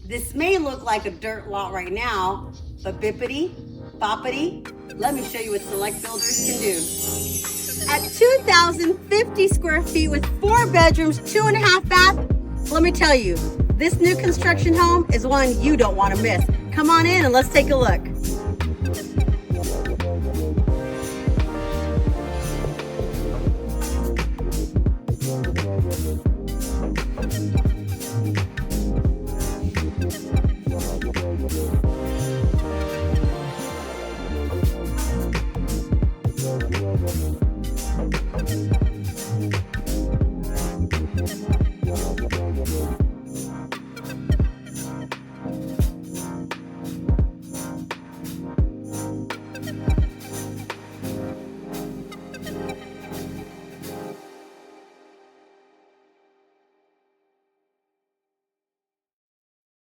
This may look like a dirt lot right now, but bippity, boppity, let me show you what select builders can do. At 2,050 square feet with 4 bedrooms, 2.5 baths, let me tell you, this new construction home is one you don't want to miss. Come on in and let's take a look.